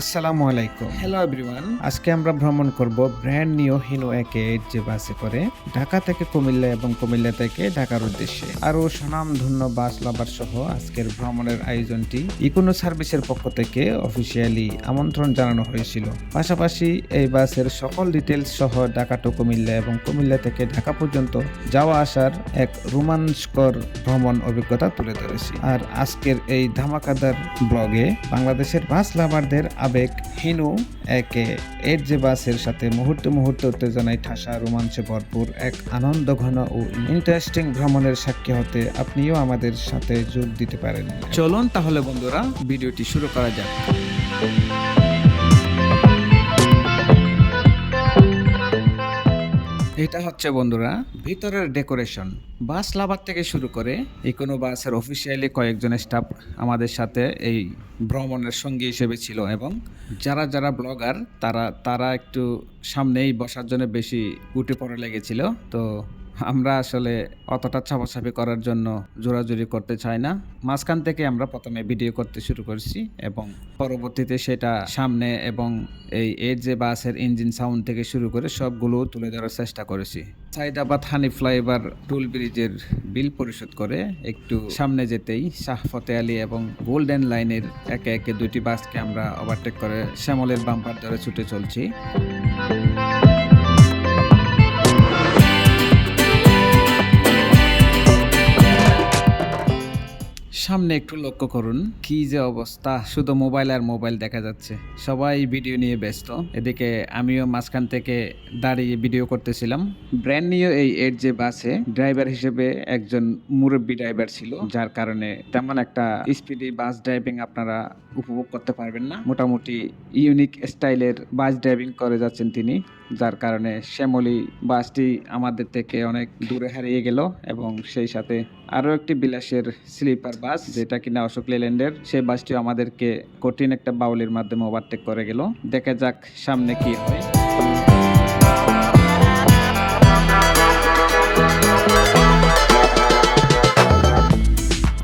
আসসালামু আলাইকুম। Hello everyone. আজকে আমরা ভ্রমণ করব ব্র্যান্ড নিউ হিনো একে যে বাসে করে ঢাকা থেকে কুমিল্লা এবং কুমিল্লা থেকে ঢাকার উদ্দেশ্যে। আরও স্বনামধন্য বাস লাভার সহ আজকের ভ্রমণের আয়োজনটি ইকোনো সার্ভিসের পক্ষ থেকে অফিসিয়ালি আমন্ত্রণ জানানো হয়েছিল। পাশাপাশি এই বাসের সকল ডিটেলস সহ ঢাকা টু কুমিল্লা এবং কুমিল্লা থেকে ঢাকা পর্যন্ত যাওয়া আসার এক রোমাঞ্চকর ভ্রমণ অভিজ্ঞতা তুলে ধরেছি। আর আজকের এই ধামাকাদার ব্লগে বাংলাদেশের বাস লাভারদের আবেগ হিনো একে এর যে বাসের সাথে মুহূর্তে মুহূর্তে উত্তেজনায় ঠাসা রোমাঞ্চে ভরপুর এক আনন্দ ঘন ও ইন্টারেস্টিং ভ্রমণের সাক্ষী হতে আপনিও আমাদের সাথে যোগ দিতে পারেন। চলুন তাহলে বন্ধুরা ভিডিওটি শুরু করা যাক। এটা হচ্ছে বন্ধুরা ভিতরের ডেকোরেশন। বাস লাভার থেকে শুরু করে ইকোনো বাসের অফিসিয়ালি কয়েকজন স্টাফ আমাদের সাথে এই ভ্রমণের সঙ্গী হিসেবে ছিল এবং যারা যারা ব্লগার তারা একটু সামনেই বসার জন্য বেশি উঠে পড়ে লেগেছিল। তো আমরা আসলে অতটা চাপাচাপি করার জন্য জোরাজুরি করতে চাই না। মাঝখান থেকে আমরা প্রথমে ভিডিও করতে শুরু করছি এবং পরবর্তীতে সেটা সামনে এবং এই যে বাসের ইঞ্জিন সাউন্ড থেকে শুরু করে সবগুলো তুলে ধরার চেষ্টা করেছি। সাইদাবাদ হানি ফ্লাইওভার টুল ব্রিজের বিল পরিশোধ করে একটু সামনে যেতেই শাহ ফতে আলী এবং গোল্ডেন লাইনের একে একে দুটি বাসকে আমরা ওভারটেক করে শ্যামলের বাম্পার ধরে ছুটে চলছি। সামনে একটু লক্ষ্য করুন, কি যে অবস্থা, শুধু মোবাইল আর মোবাইল দেখা যাচ্ছে, সবাই ভিডিও নিয়ে ব্যস্ত। এদিকে আমিও মাঝখান থেকে দাঁড়িয়ে ভিডিও করতেছিলাম। ব্র্যান্ড নিউ এই এর যে বাসে ড্রাইভার হিসেবে একজন মুরব্বী ড্রাইভার ছিল, যার কারণে তেমন একটা স্পিডি বাস ড্রাইভিং আপনারা উপভোগ করতে পারবেন না। মোটামুটি ইউনিক স্টাইলের বাস ড্রাইভিং করে যাচ্ছেন তিনি, যার কারণে শ্যামলী বাসটি আমাদের থেকে অনেক দূরে হারিয়ে গেল এবং সেই সাথে আরও একটি বিলাসের স্লিপার বাস যেটা কিনা অশোক লেল্যান্ডের, সেই বাসটিও আমাদেরকে কঠিন একটা বাউলির মাধ্যমে ওভারটেক করে গেল। দেখা যাক সামনে কি হয়।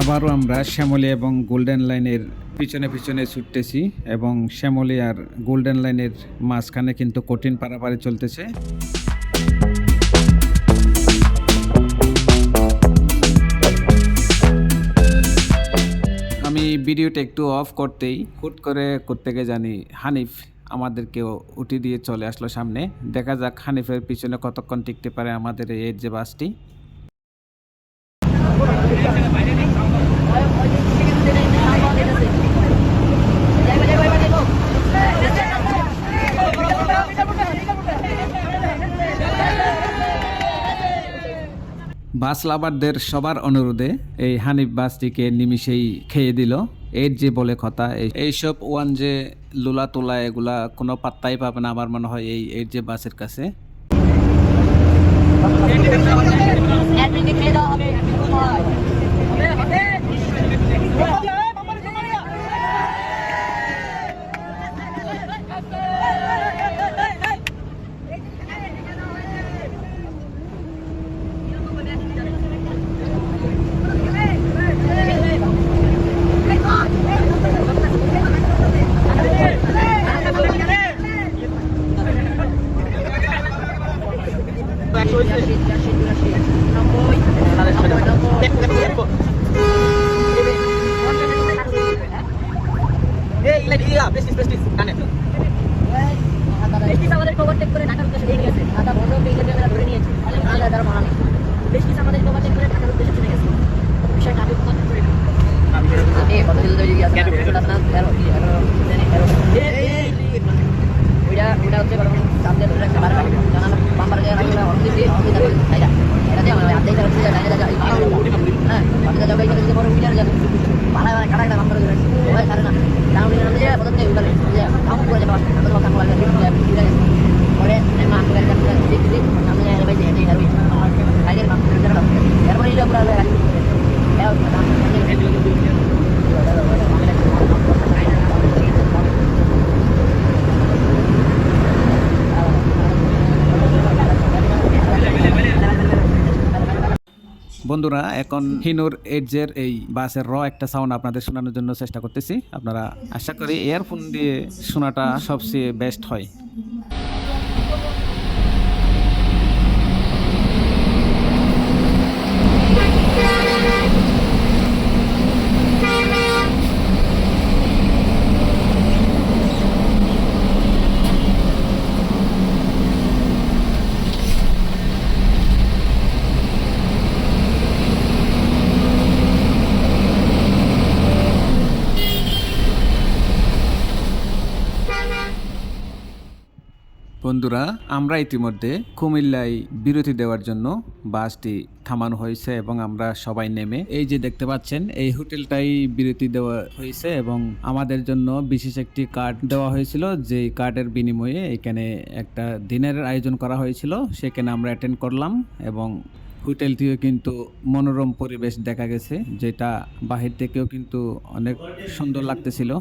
আবারও আমরা শ্যামলী এবং গোল্ডেন লাইনের পিছনে পিছনে ছুটতেছি এবং শ্যামলী আর গোল্ডেন লাইনের মাঝখানে কিন্তু কঠিন পারাপারে চলতেছে। আমি ভিডিওটা একটু অফ করতেই হুট করে কোত্থেকে জানি হানিফ আমাদেরকে উঠে দিয়ে চলে আসলো সামনে। দেখা যাক হানিফের পিছনে কতক্ষণ টিকতে পারে আমাদের এই যে বাসটি। বাস লাভারদের সবার অনুরোধে এই হানিফ বাসটিকে নিমিষেই খেয়ে দিল। এর যে বলে কথা, এইসব ওয়ান যে লুলা তোলা এগুলা কোনো পাত্তাই পাবে না আমার মনে হয় এর যে বাসের কাছে। বন্ধুরা এখন হিনুর এডজের এই বাসের একটা সাউন্ড আপনাদের শোনানোর জন্য চেষ্টা করতেছি। আপনারা আশা করি ইয়ারফোন দিয়ে শোনাটা সবচেয়ে বেস্ট হয়। বন্ধুরা, আমরা ইতিমধ্যে কুমিল্লায় বিরতি দেওয়ার জন্য বাসটি থামানো হয়েছে এবং আমরা সবাই নেমে এই যে দেখতে পাচ্ছেন এই হোটেলটাই বিরতি দেওয়া হয়েছে এবং আমাদের জন্য বিশেষ একটি কার্ড দেওয়া হয়েছিল, যে কার্ডের বিনিময়ে এখানে একটা দিনের আয়োজন করা হয়েছিল, সেখানে আমরা অ্যাটেন্ড করলাম এবং হোটেলটিও কিন্তু মনোরম পরিবেশ দেখা গেছে, যেটা বাহির থেকেও কিন্তু অনেক সুন্দর লাগতেছিল,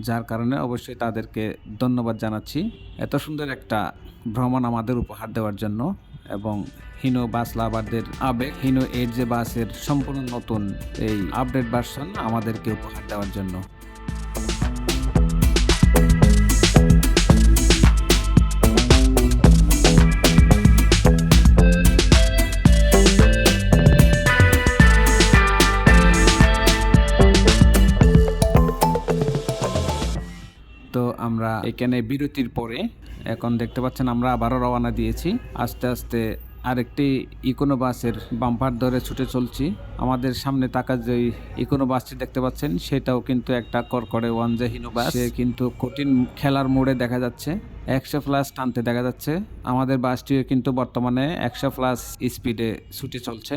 যার কারণে অবশ্যই তাদেরকে ধন্যবাদ জানাচ্ছি এত সুন্দর একটা ভ্রমণ আমাদের উপহার দেওয়ার জন্য এবং হিনো বাস লাভারদের আবেগ হিনো এডজে বাসের সম্পূর্ণ নতুন এই আপডেট ভার্সন আমাদেরকে উপহার দেওয়ার জন্য। তো আমরা এখানে বিরতির পরে এখন দেখতে পাচ্ছেন আমরা আবারও রওনা দিয়েছি। আস্তে আস্তে আরেকটি ইকোনো বাসের বাম্পার ধরে ছুটে চলছি। আমাদের সামনে তাকা যে ইকোনো বাসটি দেখতে পাচ্ছেন সেটাও কিন্তু একটা করকরে ওয়ানজে হিনো বাস, সে কিন্তু কঠিন খেলার মোড়ে দেখা যাচ্ছে, 100+ টানতে দেখা যাচ্ছে। আমাদের বাসটিও কিন্তু বর্তমানে 100+ স্পিডে ছুটে চলছে।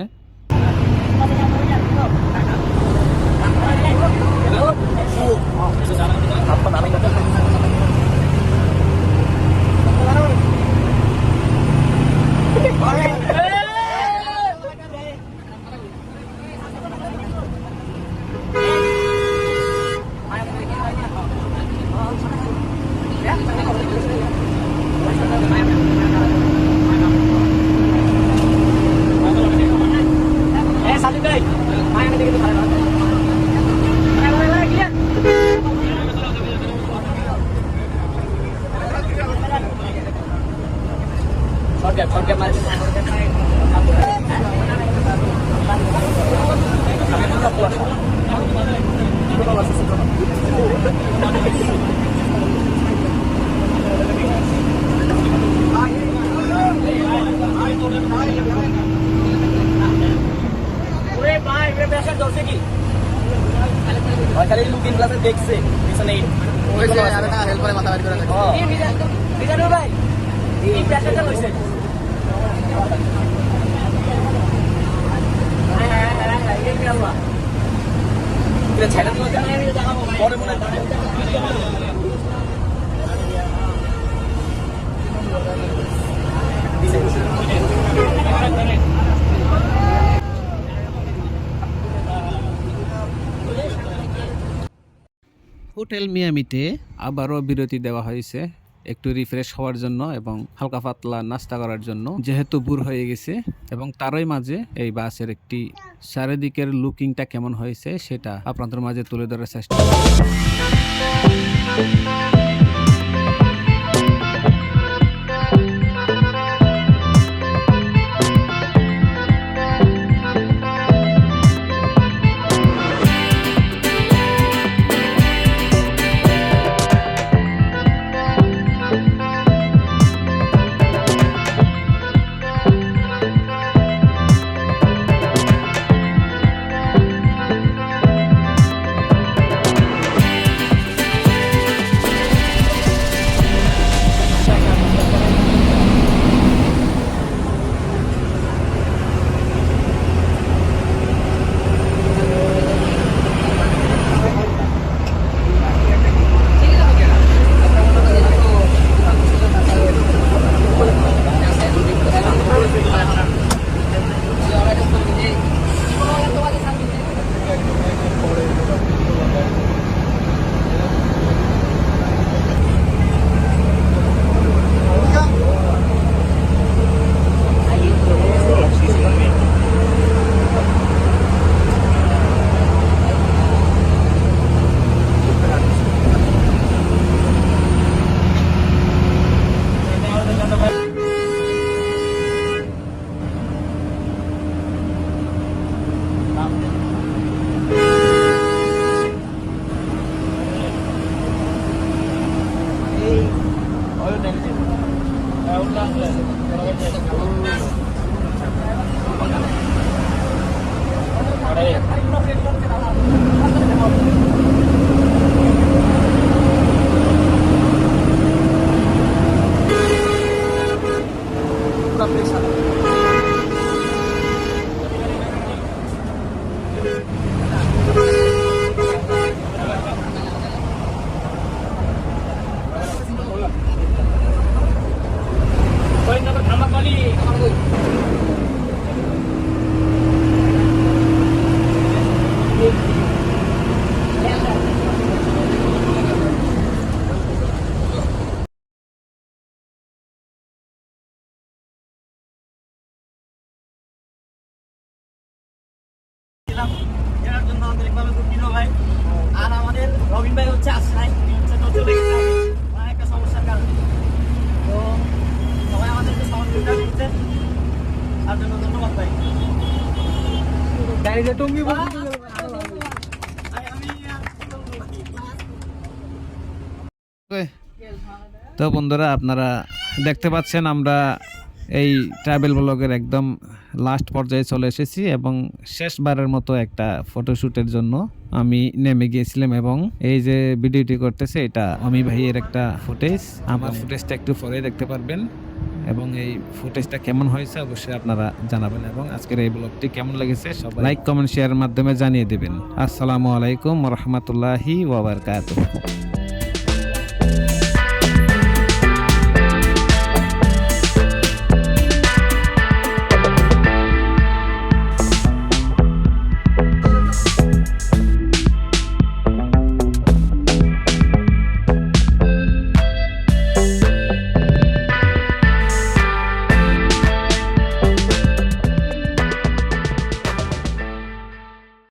দেখছে পিছনে ওই যে আরে না হেল্প করে মাথা বাইর করে রাখো এই বিজানুর ভাই এই প্যাসেঞ্জার হইছে এই কি আল্লাহ এটা ছেড়ে দিও জানা আমি দেখাবো পরে মনে হোটেল মিয়ামিতে আবারও বিরতি দেওয়া হয়েছে একটু রিফ্রেশ হওয়ার জন্য এবং হালকা পাতলা নাস্তা করার জন্য, যেহেতু ভোর হয়ে গেছে এবং তারই মাঝে এই বাসের একটি চারিদিকের লুকিংটা কেমন হয়েছে সেটা আপনাদের মাঝে তুলে ধরার চেষ্টা এর জন্য আন্তরিকভাবে দুঃখিত ভাই। আর আমাদের রবিন ভাই হচ্ছে আশ্রয়, হচ্ছে তো চলে গেছে একটা সমস্যার কারণে। তো সবাই আমাদেরকে সহযোগিতা করছেন, তার জন্য ধন্যবাদ ভাই। তো বন্ধুরা, আপনারা দেখতে পাচ্ছেন আমরা এই ট্রাভেল ব্লগের একদম লাস্ট পর্যায়ে চলে এসেছি এবং শেষবারের মতো একটা ফটোশুটের জন্য আমি নেমে গিয়েছিলাম এবং এই যে ভিডিওটি করতেছে এটা অমি ভাইয়ের একটা ফুটেজ। আমার ফুটেজটা একটু পরে দেখতে পারবেন এবং এই ফুটেজটা কেমন হয়েছে অবশ্যই আপনারা জানাবেন এবং আজকের এই ব্লগটি কেমন লেগেছে সবাই লাইক কমেন্ট শেয়ারের মাধ্যমে জানিয়ে দেবেন। আসসালামু আলাইকুম ওয়া রাহমাতুল্লাহি ওয়া বারাকাতুহু।